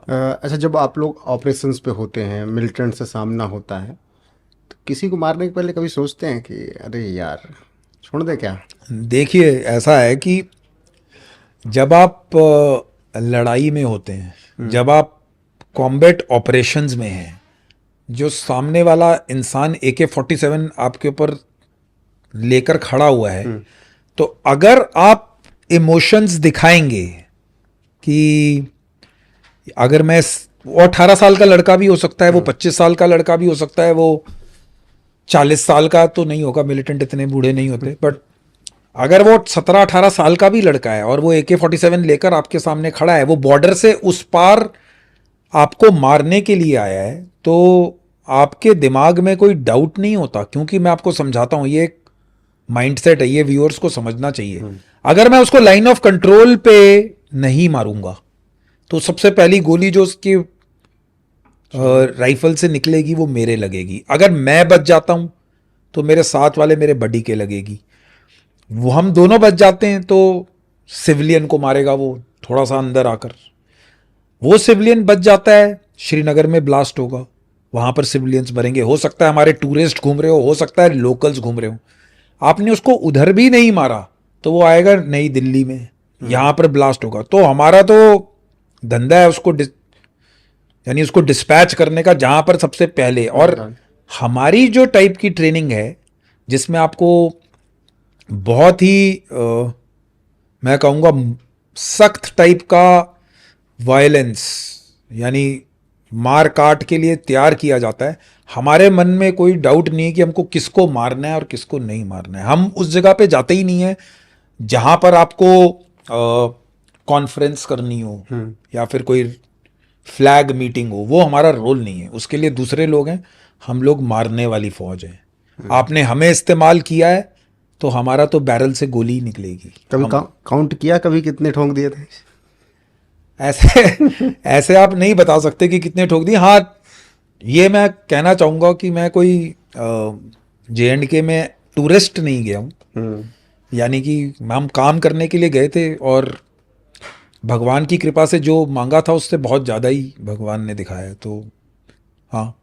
अच्छा, जब आप लोग ऑपरेशंस पे होते हैं, मिलिटेंट से सामना होता है, तो किसी को मारने के पहले कभी सोचते हैं कि अरे यार छोड़ दे क्या? देखिए, ऐसा है कि जब आप लड़ाई में होते हैं, हम्म। जब आप कॉम्बैट ऑपरेशंस में हैं, जो सामने वाला इंसान AK-47 आपके ऊपर लेकर खड़ा हुआ है, हम्म। तो अगर आप इमोशंस दिखाएंगे कि अगर मैं, वो 18 साल का लड़का भी हो सकता है, वो हम्म। 25 साल का लड़का भी हो सकता है, वो 40 साल का तो नहीं होगा, मिलिटेंट इतने बूढ़े नहीं होते, बट अगर वो 17-18 साल का भी लड़का है और वो AK-47 लेकर आपके सामने खड़ा है, वो बॉर्डर से उस पार आपको मारने के लिए आया है, तो आपके दिमाग में कोई डाउट नहीं होता, क्योंकि मैं आपको समझाता हूं, ये एक माइंडसेट है, ये व्यूअर्स को समझना चाहिए। हम्म। अगर मैं उसको लाइन ऑफ कंट्रोल पे नहीं मारूंगा, तो सबसे पहली गोली जो उसकी चलो। राइफल से निकलेगी वो मेरे लगेगी। अगर मैं बच जाता हूं तो मेरे साथ वाले मेरे बडी के लगेगी। वो हम दोनों बच जाते हैं तो सिविलियन को मारेगा वो, थोड़ा सा अंदर आकर। वो सिविलियन बच जाता है, श्रीनगर में ब्लास्ट होगा, वहां पर सिविलियंस मरेंगे, हो सकता है हमारे टूरिस्ट घूम रहे हो सकता है लोकल्स घूम रहे हो। आपने उसको उधर भी नहीं मारा तो वो आएगा नई दिल्ली में, हम्म। यहां पर ब्लास्ट होगा, तो हमारा तो धंधा है उसको यानी उसको डिस्पैच करने का जहां पर सबसे पहले। और बता। हमारी जो टाइप की ट्रेनिंग है, जिसमें आपको बहुत ही मैं कहूँगा सख्त टाइप का वायलेंस, यानी मार काट के लिए तैयार किया जाता है। हमारे मन में कोई डाउट नहीं है कि हमको किसको मारना है और किसको नहीं मारना है। हम उस जगह पे जाते ही नहीं है जहां पर आपको कॉन्फ्रेंस करनी हो हम्म। या फिर कोई फ्लैग मीटिंग हो, वो हमारा रोल नहीं है। उसके लिए दूसरे लोग हैं, हम लोग मारने वाली फौज है। हम्म। आपने हमें इस्तेमाल किया है तो हमारा तो बैरल से गोली निकलेगी। कभी हम काउंट किया, कभी कितने ठोंक दिए थे? ऐसे ऐसे आप नहीं बता सकते कि कितने ठोक दिए। हाँ, ये मैं कहना चाहूँगा कि मैं कोई JNK में टूरिस्ट नहीं गया हूँ, हम्म। यानी कि हम काम करने के लिए गए थे, और भगवान की कृपा से जो मांगा था उससे बहुत ज़्यादा ही भगवान ने दिखाया, तो हाँ,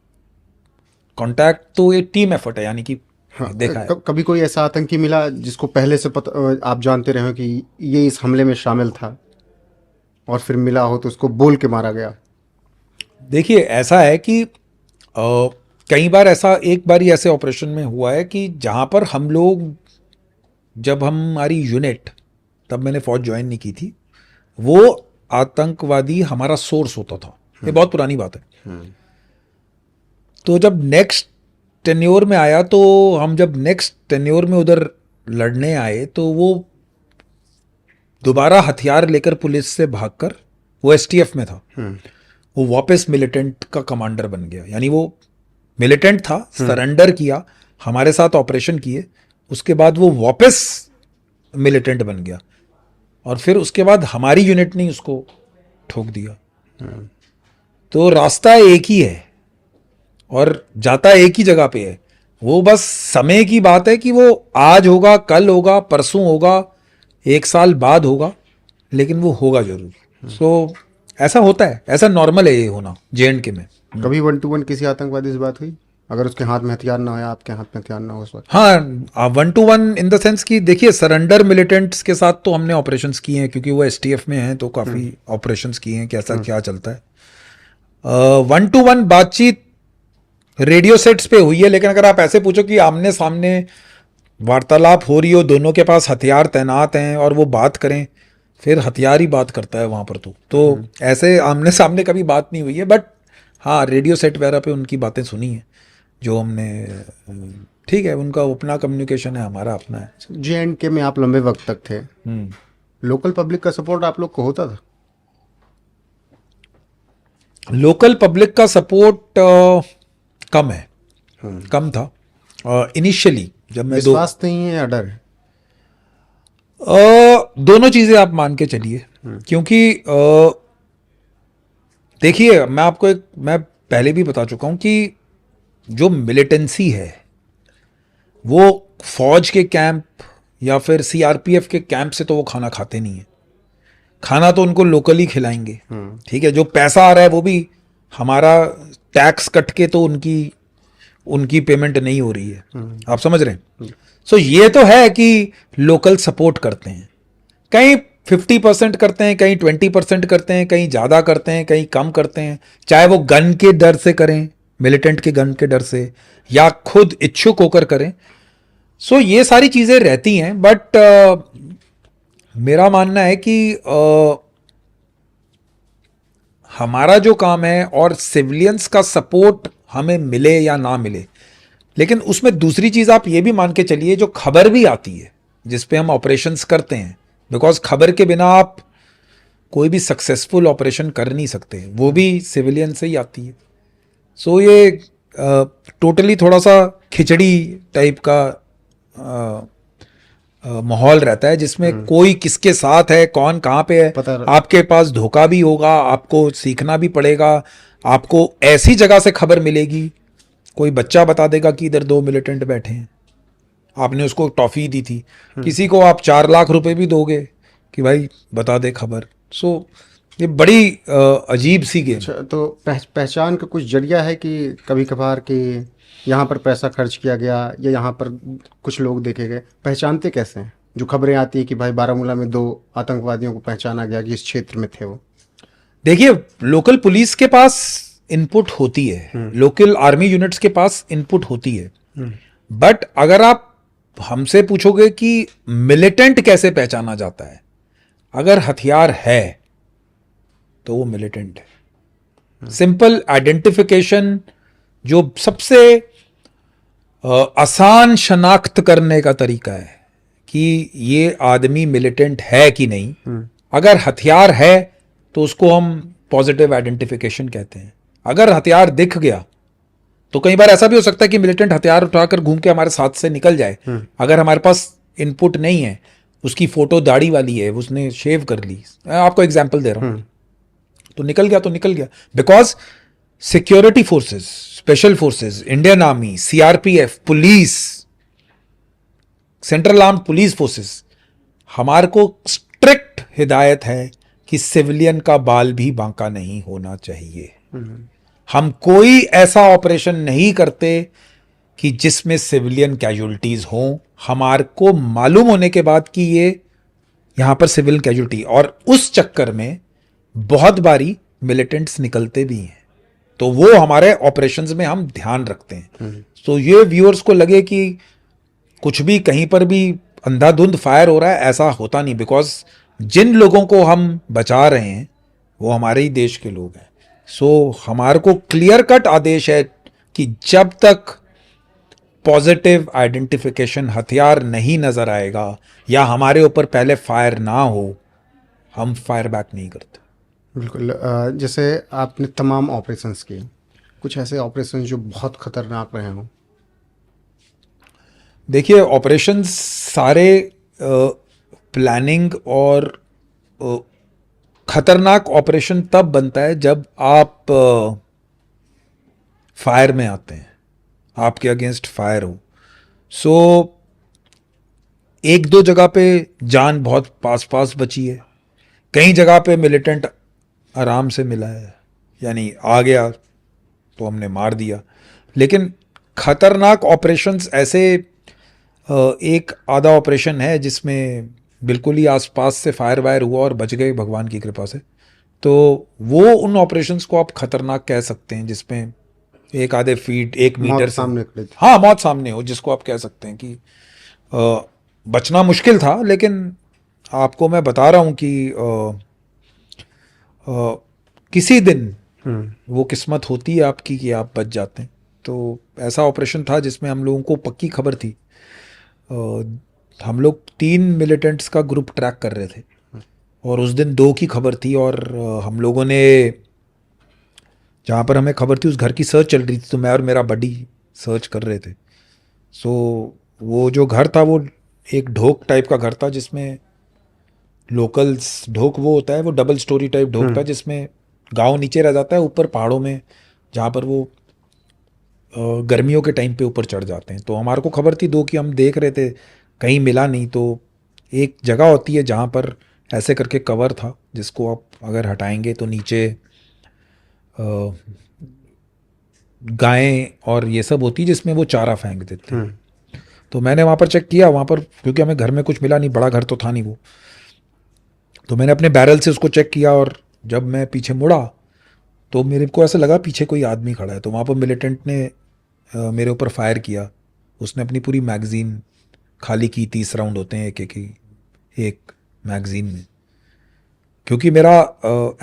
कांटेक्ट तो ये टीम एफर्ट है, यानी कि हाँ, देखा है। कभी कोई ऐसा आतंकी मिला जिसको पहले से पता, आप जानते रहे हो कि ये इस हमले में शामिल था, और फिर मिला हो तो उसको बोल के मारा गया? देखिए, ऐसा है कि कई बार ऐसा, एक बार ही ऐसे ऑपरेशन में हुआ है कि जहाँ पर हम लोग, जब हमारी यूनिट, तब मैंने फौज ज्वाइन नहीं की थी, वो आतंकवादी हमारा सोर्स होता था। ये हम्म। बहुत पुरानी बात है। हम्म। तो जब नेक्स्ट टेन्योर में आया, तो हम जब नेक्स्ट टेन्योर में उधर लड़ने आए, तो वो दोबारा हथियार लेकर पुलिस से भागकर, वो STF में था, हम्म। वो वापस मिलिटेंट का कमांडर बन गया। यानी वो मिलिटेंट था, हम्म। सरेंडर किया, हमारे साथ ऑपरेशन किए, उसके बाद वो वापस मिलिटेंट बन गया, और फिर उसके बाद हमारी यूनिट ने उसको ठोक दिया। हम्म। तो रास्ता एक ही है और जाता एक ही जगह पे है। वो बस समय की बात है कि वो आज होगा, कल होगा, परसों होगा, 1 साल बाद होगा, लेकिन वो होगा जरूर। सो ऐसा होता है, ऐसा नॉर्मल है ये होना JNK में। कभी 1-to-1 किसी आतंकवादी से बात हुई, अगर उसके हाथ में हथियार ना हो या आपके हाथ में हथियार ना हो उस वक्त? हाँ, 1-to-1 इन द सेंस कि देखिए, सरेंडर मिलिटेंट्स के साथ तो हमने ऑपरेशंस किए हैं, क्योंकि वो STF में हैं, तो हम्म। काफ़ी ऑपरेशंस किए हैं, कैसा हम्म। क्या चलता है। 1-to-1 बातचीत रेडियो सेट्स पे हुई है, लेकिन अगर आप ऐसे पूछो कि आमने सामने वार्तालाप हो रही हो, दोनों के पास हथियार तैनात हैं और वो बात करें, फिर हथियार ही बात करता है वहाँ पर। तो हम्म। ऐसे आमने सामने कभी बात नहीं हुई है, बट हाँ, रेडियो सेट वगैरह पे उनकी बातें सुनी हैं जो हमने। ठीक है, उनका अपना कम्युनिकेशन है, हमारा अपना है। JNK में आप लंबे वक्त तक थे, हम्म। लोकल पब्लिक का सपोर्ट आप लोग को होता था? लोकल पब्लिक का सपोर्ट कम है, हम्म। कम था इनिशियली जब मैं दो। विश्वास नहीं है या डर है? दोनों चीज़ें आप मान के चलिए, हम्म। क्योंकि देखिए, मैं पहले भी बता चुका हूं कि जो मिलिटेंसी है, वो फौज के कैंप या फिर CRPF के कैंप से तो वो खाना खाते नहीं है। खाना तो उनको लोकली खिलाएंगे, हम्म। ठीक है, जो पैसा आ रहा है वो भी हमारा टैक्स कट के तो उनकी उनकी पेमेंट नहीं हो रही है। आप समझ रहे हैं? सो ये तो है कि लोकल सपोर्ट करते हैं, कहीं 50% करते हैं, कहीं 20% करते हैं, कहीं ज़्यादा करते हैं, कहीं कम करते हैं, चाहे वो गन के डर से करें, मिलिटेंट के गन के डर से, या खुद इच्छुक होकर करें। सो ये सारी चीज़ें रहती हैं, बट मेरा मानना है कि हमारा जो काम है और सिविलियंस का सपोर्ट हमें मिले या ना मिले, लेकिन उसमें दूसरी चीज़ आप ये भी मान के चलिए, जो खबर भी आती है जिस पे हम ऑपरेशंस करते हैं, बिकॉज खबर के बिना आप कोई भी सक्सेसफुल ऑपरेशन कर नहीं सकते, वो भी सिविलियन से ही आती है। सो ये टोटली थोड़ा सा खिचड़ी टाइप का माहौल रहता है, जिसमें कोई किसके साथ है, कौन कहाँ पे है, पता आपके पास धोखा भी होगा, आपको सीखना भी पड़ेगा, आपको ऐसी जगह से खबर मिलेगी, कोई बच्चा बता देगा कि इधर 2 मिलिटेंट बैठे हैं, आपने उसको टॉफी दी थी, किसी को आप 4 लाख रुपए भी दोगे कि भाई बता दे खबर। सो ये बड़ी अजीब सी गेम। अच्छा, तो पहचान का कुछ जरिया है कि कभी कभार कि यहाँ पर पैसा खर्च किया गया या यहाँ पर कुछ लोग देखे गए, पहचानते कैसे हैं? जो खबरें आती है कि भाई बारामूला में 2 आतंकवादियों को पहचाना गया कि इस क्षेत्र में थे वो। देखिए, लोकल पुलिस के पास इनपुट होती है, लोकल आर्मी यूनिट्स के पास इनपुट होती है, बट अगर आप हमसे पूछोगे कि मिलिटेंट कैसे पहचाना जाता है, अगर हथियार है तो वो मिलिटेंट है। सिंपल आइडेंटिफिकेशन, जो सबसे आसान शनाख्त करने का तरीका है कि ये आदमी मिलिटेंट है कि नहीं, अगर हथियार है तो उसको हम पॉजिटिव आइडेंटिफिकेशन कहते हैं। अगर हथियार दिख गया तो कई बार ऐसा भी हो सकता है कि मिलिटेंट हथियार उठाकर घूम के हमारे साथ से निकल जाए, अगर हमारे पास इनपुट नहीं है, उसकी फोटो दाढ़ी वाली है, उसने शेव कर ली, मैं आपको एग्जांपल दे रहा हूं, तो निकल गया तो निकल गया। Because security forces, special forces, Indian army, CRPF, police, central armed police forces, हमारे को स्ट्रिक्ट हिदायत है कि सिविलियन का बाल भी बांका नहीं होना चाहिए। हम कोई ऐसा ऑपरेशन नहीं करते कि जिसमें सिविलियन कैजुअलिटीज हों, हमारे को मालूम होने के बाद कि ये यहां पर सिविल कैजुअलिटी, और उस चक्कर में बहुत बारी मिलिटेंट्स निकलते भी हैं, तो वो हमारे ऑपरेशंस में हम ध्यान रखते हैं। तो ये व्यूअर्स को लगे कि कुछ भी कहीं पर भी अंधाधुंध फायर हो रहा है, ऐसा होता नहीं, बिकॉज जिन लोगों को हम बचा रहे हैं वो हमारे ही देश के लोग हैं। सो हमारे को क्लियर कट आदेश है कि जब तक पॉजिटिव आइडेंटिफिकेशन हथियार नहीं नजर आएगा या हमारे ऊपर पहले फायर ना हो, हम फायर बैक नहीं करते। बिल्कुल। जैसे आपने तमाम ऑपरेशंस किए, कुछ ऐसे ऑपरेशंस जो बहुत खतरनाक रहे हों? देखिए, ऑपरेशंस सारे प्लानिंग और खतरनाक ऑपरेशन तब बनता है जब आप फायर में आते हैं, आपके अगेंस्ट फायर हो। सो एक दो जगह पे जान बहुत पास पास बची है, कई जगह पे मिलिटेंट आराम से मिला है, यानी आ गया तो हमने मार दिया। लेकिन खतरनाक ऑपरेशंस ऐसे एक आधा ऑपरेशन है जिसमें बिल्कुल ही आसपास से फायर वायर हुआ और बच गए भगवान की कृपा से, तो वो उन ऑपरेशंस को आप खतरनाक कह सकते हैं, जिसमें एक आधे फीट 1 मीटर मौत से, सामने खड़ी थी। हाँ, मौत सामने हो, जिसको आप कह सकते हैं कि बचना मुश्किल था। लेकिन आपको मैं बता रहा हूँ कि किसी दिन वो किस्मत होती है आपकी कि आप बच जाते हैं। तो ऐसा ऑपरेशन था जिसमें हम लोगों को पक्की खबर थी, हम लोग 3 मिलिटेंट्स का ग्रुप ट्रैक कर रहे थे और उस दिन 2 की खबर थी, और हम लोगों ने, जहाँ पर हमें खबर थी उस घर की सर्च चल रही थी, तो मैं और मेरा बडी सर्च कर रहे थे। सो वो जो घर था वो एक ढोक टाइप का घर था, जिसमें लोकल्स, ढोक वो होता है, वो डबल स्टोरी टाइप ढोक था, जिसमें गांव नीचे रह जाता है, ऊपर पहाड़ों में जहाँ पर वो गर्मियों के टाइम पे ऊपर चढ़ जाते हैं। तो हमारे को खबर थी 2 की, हम देख रहे थे, कहीं मिला नहीं। तो एक जगह होती है जहाँ पर ऐसे करके कवर था जिसको आप अगर हटाएंगे तो नीचे गायें और ये सब होती जिसमें वो चारा फेंक देते। तो मैंने वहाँ पर चेक किया, वहाँ पर क्योंकि हमें घर में कुछ मिला नहीं, बड़ा घर तो था नहीं वो, तो मैंने अपने बैरल से उसको चेक किया और जब मैं पीछे मुड़ा तो मेरे को ऐसा लगा पीछे कोई आदमी खड़ा है। तो वहाँ पर मिलिटेंट ने मेरे ऊपर फायर किया। उसने अपनी पूरी मैगज़ीन खाली की, 30 राउंड होते हैं एक मैगज़ीन में। क्योंकि मेरा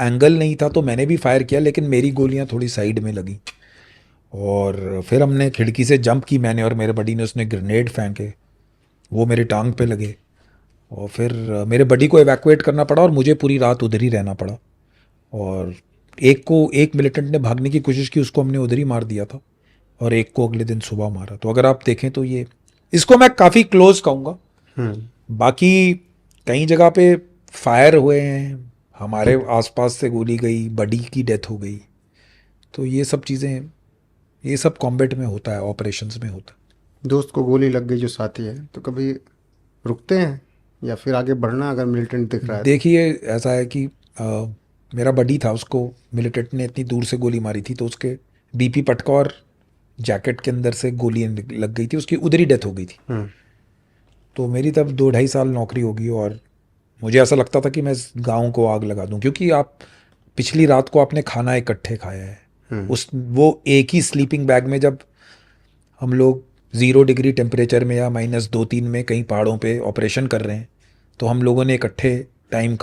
एंगल नहीं था तो मैंने भी फायर किया, लेकिन मेरी गोलियां थोड़ी साइड में लगी। और फिर हमने खिड़की से जंप की, मैंने और मेरे बडी ने, उसने ग्रेनेड फेंके, वो मेरी टांग पे लगे। और फिर मेरे बडी को एवैक्यूएट करना पड़ा और मुझे पूरी रात उधर ही रहना पड़ा। और एक मिलिटेंट ने भागने की कोशिश की, उसको हमने उधर ही मार दिया था, और एक को अगले दिन सुबह मारा। तो अगर आप देखें तो ये, इसको मैं काफ़ी क्लोज कहूँगा। बाकी कई जगह पे फायर हुए हैं, हमारे आसपास से गोली गई, बडी की डेथ हो गई। तो ये सब चीज़ें, ये सब कॉम्बैट में होता है, ऑपरेशंस में होता है। दोस्त को गोली लग गई जो साथी है, तो कभी रुकते हैं या फिर आगे बढ़ना अगर मिलिटेंट दिख रहा है? देखिए ऐसा है कि मेरा बडी था, उसको मिलिटेंट ने इतनी दूर से गोली मारी थी तो उसके बीपी पटका और जैकेट के अंदर से गोली लग गई थी, उसकी उधर ही डेथ हो गई थी। तो मेरी तब 2-2.5 साल नौकरी होगी और मुझे ऐसा लगता था कि मैं इस गाँव को आग लगा दूं, क्योंकि आप पिछली रात को आपने खाना इकट्ठे खाया है। वो एक ही स्लीपिंग बैग में, जब हम लोग 0 डिग्री टेम्परेचर में या -2-3 में कहीं पहाड़ों पे ऑपरेशन कर रहे हैं, तो हम लोगों ने इकट्ठे टाइम